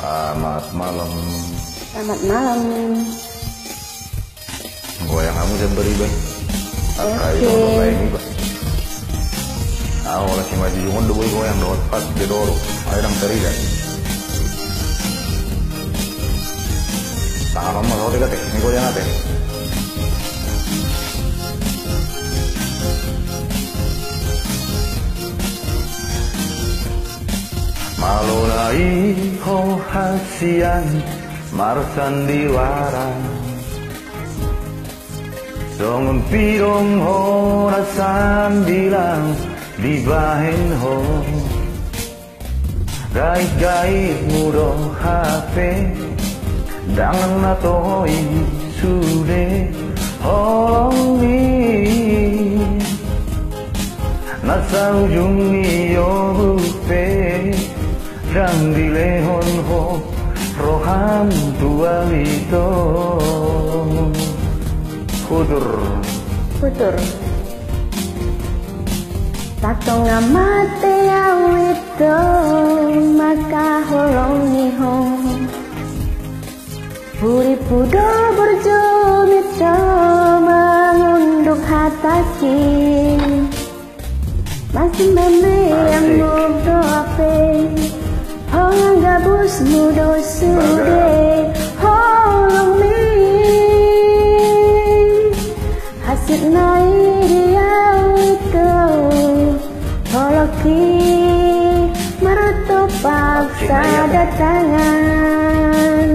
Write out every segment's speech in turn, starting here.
Selamat malam. Selamat malam. Goyang kamu jam beriba. Kayak Oke. ini ba. Ako wala si Madi yung doon goyang doon pas de doro. Ay nang teriga. Saka mo sa tiga ni goyang natin. Malulai ho hasian marsandiwara Song pirong ho rasan bilang di bahin ho Gait-gait muro hape Dangang na to'y sude Holong ni Nasa ujung iyo bupe Dan di lehon ho roham tualito Futur. Tato nga mate ang ito makaholong nihong Puri-pudo berjumito mengunduk hatasin Masih meme yang mudo ape Hongang gabus mudo sude Holong mi Hasil naik dia itu Holoki Marato paksa datangan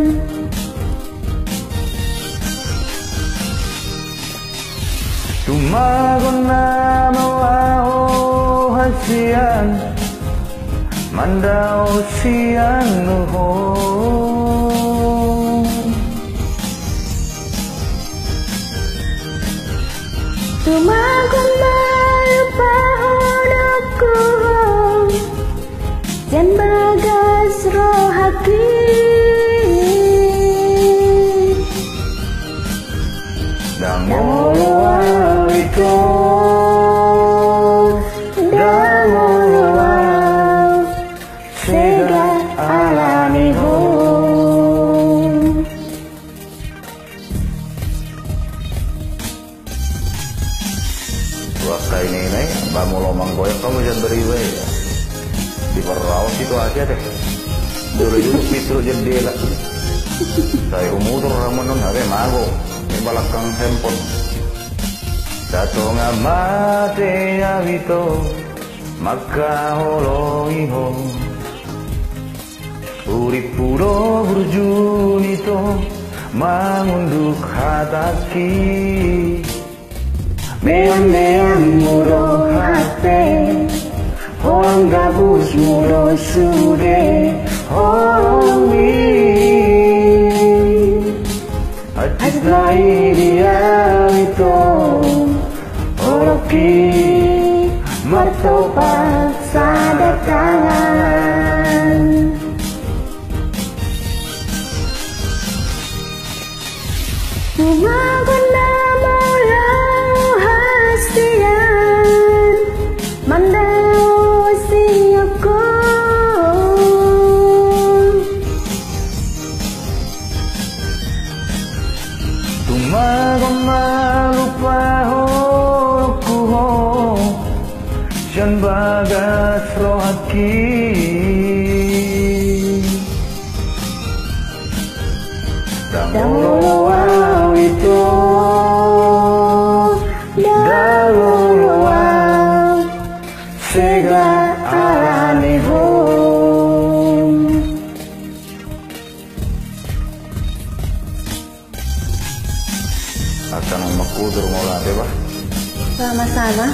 Tumagon na mawao hasian Mandao siang nuho Tumagon malupa hodokku Jan bagas rohaki Dangolo ito Dangolo Sega alani ho Wakay ninay, bamulo manggoyak kamu jangan beriwe ya. Di perawas itu aja deh. Dulu pitro jendela. Saya umutur ramanon habe mago. Di balakang handphone. Dato nga mate abito. Makaholo iho. Puri-puro berjunito. Mangunduk hataki. Meang-meang muro hate Holong gabus muro sude Holong mi Hati dia itu Holoki Martopak sadatangan Tumagon na maulau hastian Mandao siyoko Tumagon malupa ho kuho Siyan bagas rohaki Danguluaw ito Danguluaw Sega alani home Akan makudur mo lang, diba? Sama-sama.